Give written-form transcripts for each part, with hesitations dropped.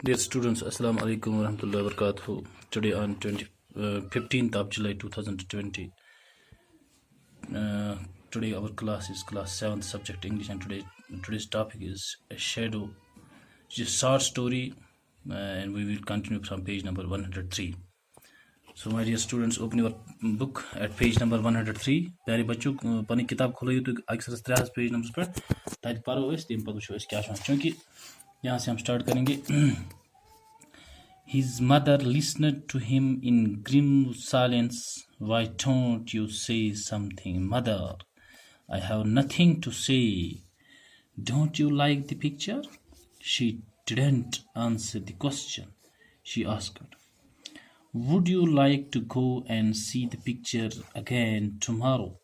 Dear students, Assalamu alaikum wa rahmatullahi wa barakatuh. Today on 15th of July 2020. Today our class is class 7th subject English, and today's topic is a shadow. It's a short story, and we will continue from page number 103. So my dear students, open your book at page number 103. प्यारे बच्चों पनी किताब खोलो तो अक्सर 3 page number पर ताकि पढ़ो इस दिन पर क्या क्योंकि यहाँ से हम स्टार्ट करेंगे. His mother listened to him in grim silence. Why don't you say something, mother? I have nothing to say. Don't you like the picture? She didn't answer the question. She asked, would you like to go and see the picture again tomorrow?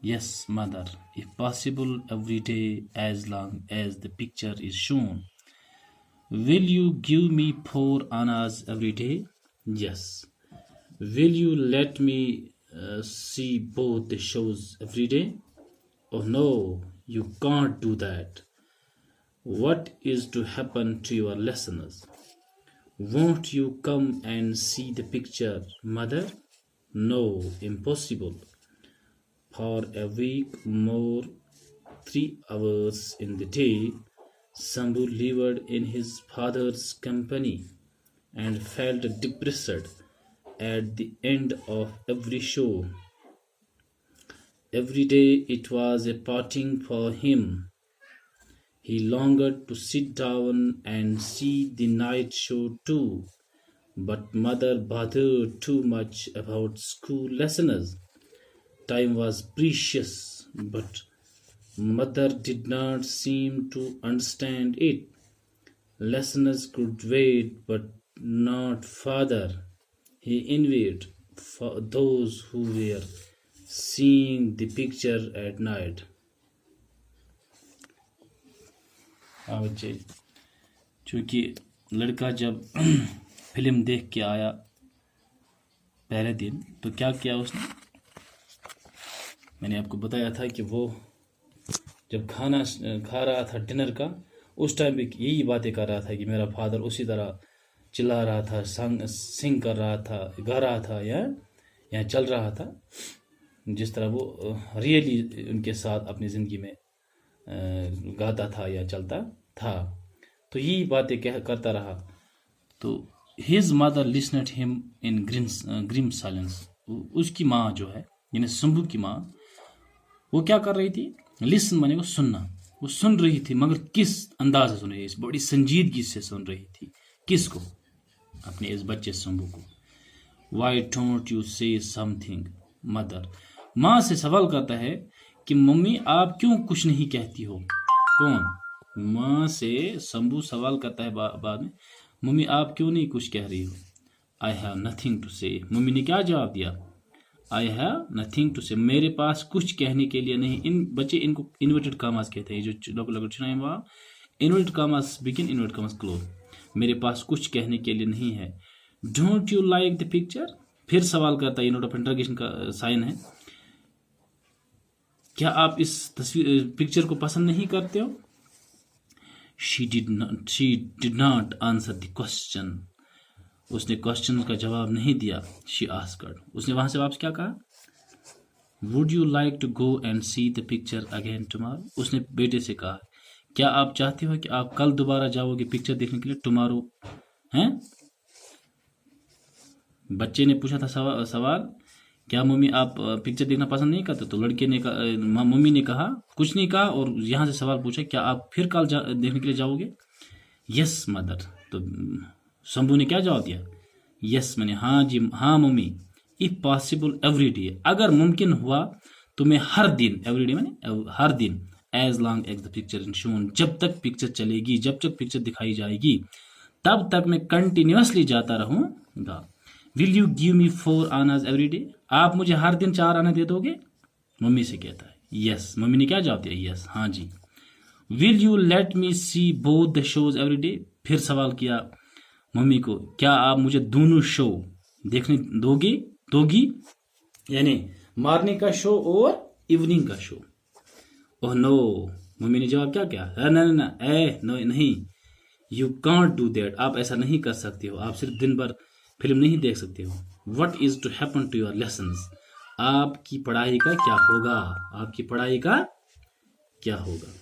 Yes, mother, if possible every day as long as the picture is shown. Will you give me 4 annas every day? Yes. Will you let me see both the shows every day? Oh no, you can't do that. What is to happen to your listeners? Won't you come and see the picture, mother? No, impossible. For a week more, 3 hours in the day, Sambhu lived in his father's company and felt depressed at the end of every show. Every day it was a parting for him. He longed to sit down and see the night show too, but mother bothered too much about school lessons. Time was precious, but mother did not seem to understand it. Lessons could wait, but not father. He envied for those who were seeing the picture at night. हाँ बच्चे, चूँकि लड़का जब film देख के आया पहले दिन तो क्या किया उसने, मैंने आपको बताया था कि वो जब खाना खा रहा था डिनर का उस टाइम भी यही बातें कर रहा था कि मेरा फादर उसी तरह चिल्ला रहा था, सिंग कर रहा था, गा रहा था या चल रहा था जिस तरह वो रियली उनके साथ अपनी ज़िंदगी में गाता था या चलता था. तो यही बातें करता रहा. तो his mother listened him in grim silence. उसकी माँ जो है यानी शंभू की माँ, वो क्या कर रही थी, लिसन माने को सुनना, वो सुन रही थी मगर किस अंदाज से सुन रही थी, बड़ी संजीदगी से सुन रही थी. किसको? अपने इस बच्चे शंभू को. वाई डोंट यू से समथिंग मदर. माँ से सवाल करता है कि मम्मी आप क्यों कुछ नहीं कहती हो. कौन? माँ से शंभू सवाल करता है बाद में, मम्मी आप क्यों नहीं कुछ कह रही हो. आई हैव नथिंग टू से. मम्मी ने क्या जवाब दिया, आई हैव नथिंग टू से, मेरे पास कुछ कहने के लिए नहीं. इन बच्चे इनको इन्वर्टेड कामास कहते हैं, जो लोग चुनाए वहाँ इन्वर्टेड कामास बिगिन इन्वर्टेड कामास क्लोज. मेरे पास कुछ कहने के लिए नहीं है. Don't you like the picture. फिर सवाल करता है, नोट ऑफ इंटरोगेशन का साइन है, क्या आप इस पिक्चर को पसंद नहीं करते हो. She did not answer the question. उसने क्वेश्चन का जवाब नहीं दिया. She asked. उसने वहां से वापस क्या कहा, would you like to go and see the picture again tomorrow. उसने बेटे से कहा, क्या आप चाहते हो कि आप कल दोबारा जाओगे पिक्चर देखने के लिए, टुमारो हैं. बच्चे ने पूछा था सवाल, क्या मम्मी आप पिक्चर देखना पसंद नहीं करते. तो लड़के ने मम्मी ने कहा, कुछ नहीं कहा, और यहाँ से सवाल पूछा, क्या आप फिर कल देखने के लिए जाओगे. Yes mother. तो शंभू ने क्या जवाब दिया, यस मैंने हाँ जी हाँ mummy. If possible every day. अगर मुमकिन हुआ तो मैं हर दिन, एवरी डे मैंने हर दिन, as long as the picture in shown, जब तक पिक्चर चलेगी, जब तक पिक्चर दिखाई जाएगी तब तक मैं कंटिन्यूअसली जाता रहूँगा. विल यू गिव मी 4 आनाज एवरी डे. आप मुझे हर दिन 4 आना दे दोगे. मम्मी से कहता है यस. मम्मी ने क्या जवाब दिया, यस हाँ जी. Will you let me see both the shows every day. फिर सवाल किया मम्मी को, क्या आप मुझे दोनों शो देखने दोगी यानी मॉर्निंग का शो और इवनिंग का शो. Oh no. मम्मी ने जवाब क्या किया, ना ना ना, नो नहीं, यू कांट डू दैट, आप ऐसा नहीं कर सकते हो, आप सिर्फ दिन भर फिल्म नहीं देख सकते हो। What is to happen to your lessons, आपकी पढ़ाई का क्या होगा, आपकी पढ़ाई का क्या होगा।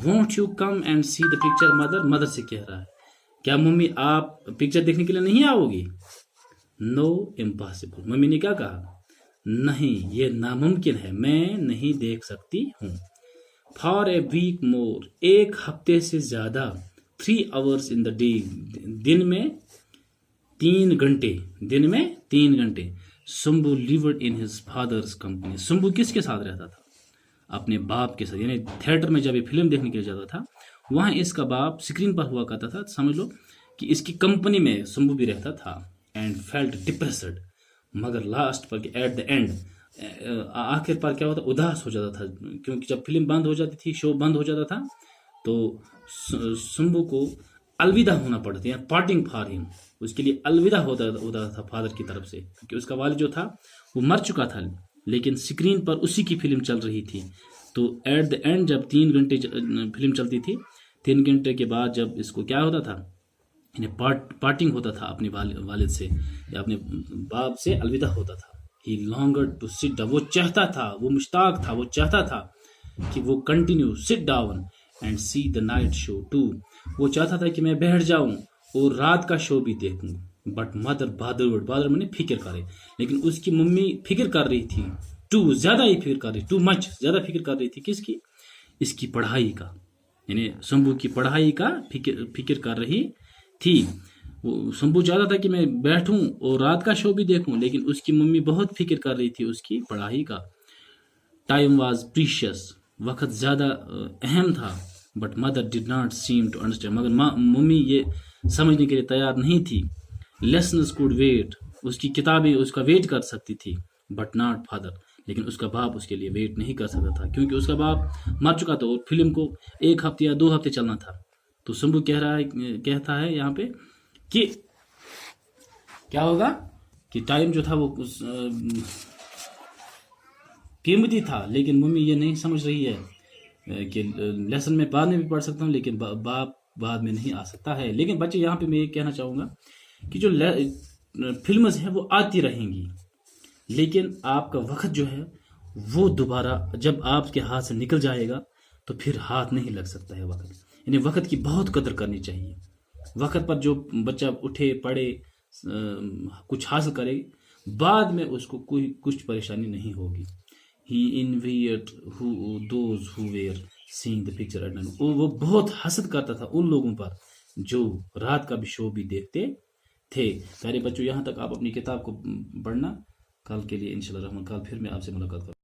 Won't you come and see the picture mother, mother से कह रहा है क्या मम्मी आप पिक्चर देखने के लिए नहीं आओगी। नो इम्पॉसिबल, मम्मी ने क्या कहा, नहीं ये नामुमकिन है, मैं नहीं देख सकती हूँ। फॉर ए वीक मोर, एक हफ्ते से ज्यादा, 3 hours इन द डे, दिन में 3 घंटे, दिन में 3 घंटे। Shambhu lived in his father's company, Shambhu किसके साथ रहता था, अपने बाप के साथ, यानी थिएटर में जब ये फिल्म देखने के लिए जाता था वहां इसका बाप स्क्रीन पर हुआ करता था, समझ लो कि इसकी कंपनी में शंभू भी रहता था। एंड फेल्ट डिप्रेस्ड, मगर लास्ट पर एट द एंड, आखिर पर क्या होता, उदास हो जाता था, क्योंकि जब फिल्म बंद हो जाती थी, शो बंद हो जाता था, तो शंभू को अलविदा होना पड़ता था, पार्टिंग फॉर हिम, उसके लिए अलविदा होता था फादर की तरफ से, क्योंकि उसका वालिद जो था वो मर चुका था, लेकिन स्क्रीन पर उसी की फिल्म चल रही थी। तो एट द एंड जब 3 घंटे फिल्म चलती थी, 3 घंटे के बाद जब इसको क्या होता था, इन्हें पार्टिंग होता था अपने वालिद से या अपने बाप से अलविदा होता था। ही लॉन्गर टू सिट डाउन, वो चाहता था, वो मुश्ताक था, वो चाहता था कि वो continue sit down and see the night show too, वो चाहता था कि मैं बैठ जाऊं और रात का शो भी देखूं। बट मदर बादर, बादर मैंने फिक्र करे, लेकिन उसकी मम्मी फिक्र कर रही थी, टू ज्यादा ही फिक्र कर रही, टू मच ज्यादा फिक्र कर रही थी, किसकी, इसकी पढ़ाई का, यानी शंभू की पढ़ाई का फिक्र कर रही थी। वो शंभू चाहता था कि मैं बैठूं और रात का शो भी देखूं, लेकिन उसकी मम्मी बहुत फिक्र कर रही थी उसकी पढ़ाई का। टाइम वॉज प्रीशियस, वक्त ज्यादा अहम था। But mother did not seem to understand, मगर मम्मी ये समझने के लिए तैयार नहीं थी। लेसन्स कुड वेट, उसकी किताबें उसका वेट कर सकती थी, बट नॉट फादर, लेकिन उसका बाप उसके लिए वेट नहीं कर सकता था, क्योंकि उसका बाप मर चुका था और फिल्म को 1 हफ्ते या 2 हफ्ते चलना था। तो शंभू कहता है यहाँ पे कि क्या होगा, कि टाइम जो था वो कीमती था, लेकिन मम्मी ये नहीं समझ रही है कि लेसन में बाद में भी पढ़ सकता हूँ, लेकिन बाप बाद में नहीं आ सकता है। लेकिन बच्चे यहाँ पे मैं ये कहना चाहूँगा कि जो फिल्म्स हैं वो आती रहेंगी, लेकिन आपका वक्त जो है वो दोबारा जब आपके हाथ से निकल जाएगा तो फिर हाथ नहीं लग सकता है वक्त, यानी वक्त की बहुत कदर करनी चाहिए। वक्त पर जो बच्चा उठे, पढ़े, कुछ हासिल करे, बाद में उसको कोई कुछ परेशानी नहीं होगी। He invited those who were seeing the picture at night, वो बहुत हसद करता था उन लोगों पर जो रात का भी शो भी देखते थे। प्यारे बच्चों, यहाँ तक आप अपनी किताब को पढ़ना, कल के लिए इंशाल्लाह रहमान कल फिर मैं आपसे मुलाकात करूँगा।